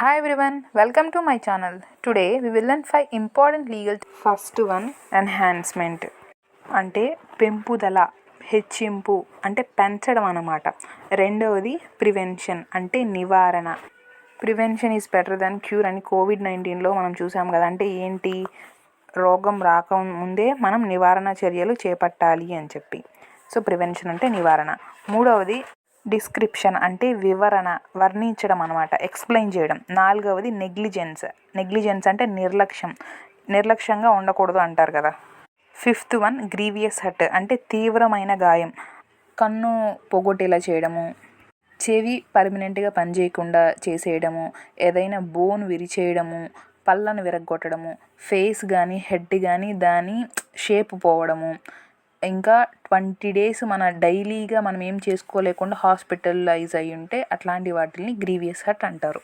Hi everyone, welcome to my channel. Today we will learn 5 important legal. First one, enhancement. అంటే పెంపుదల, హెచ్చింపు అంటే పెంచడం అన్నమాట. రెండవది ప్రివెన్షన్ అంటే నివారణ. Prevention is better than cure అని కోవిడ్-19లో మనం చూసాం కదా. అంటే ఏంటి, రోగం రాకముందే మనం నివారణ చర్యలు చేపట్టాలి అని చెప్పి. సో ప్రివెన్షన్ అంటే నివారణ. మూడవది డిస్క్రిప్షన్ అంటే వివరణ, వర్ణించడం అనమాట, ఎక్స్ప్లెయిన్ చేయడం. నాలుగవది నెగ్లిజెన్స్ అంటే నిర్లక్ష్యంగా ఉండకూడదు అంటారు కదా. ఫిఫ్త్ వన్ గ్రీవియస్ హర్ట్ అంటే తీవ్రమైన గాయం, కన్ను పోగొట్టేలా చేయడము, చెవి పర్మనెంట్గా పనిచేయకుండా చేసేయడము, ఏదైనా బోన్ విరిచేయడము, పళ్ళను విరగ్గొట్టడము, ఫేస్ కానీ హెడ్ కానీ దాని షేప్ పోవడము, ఇంకా 20 days మన డైలీగా మనం ఏం చేసుకోలేకుండా హాస్పిటలైజ్ అయ్యి ఉంటే అట్లాంటి వాటిని గ్రీవియస్ హర్ట్ అంటారు.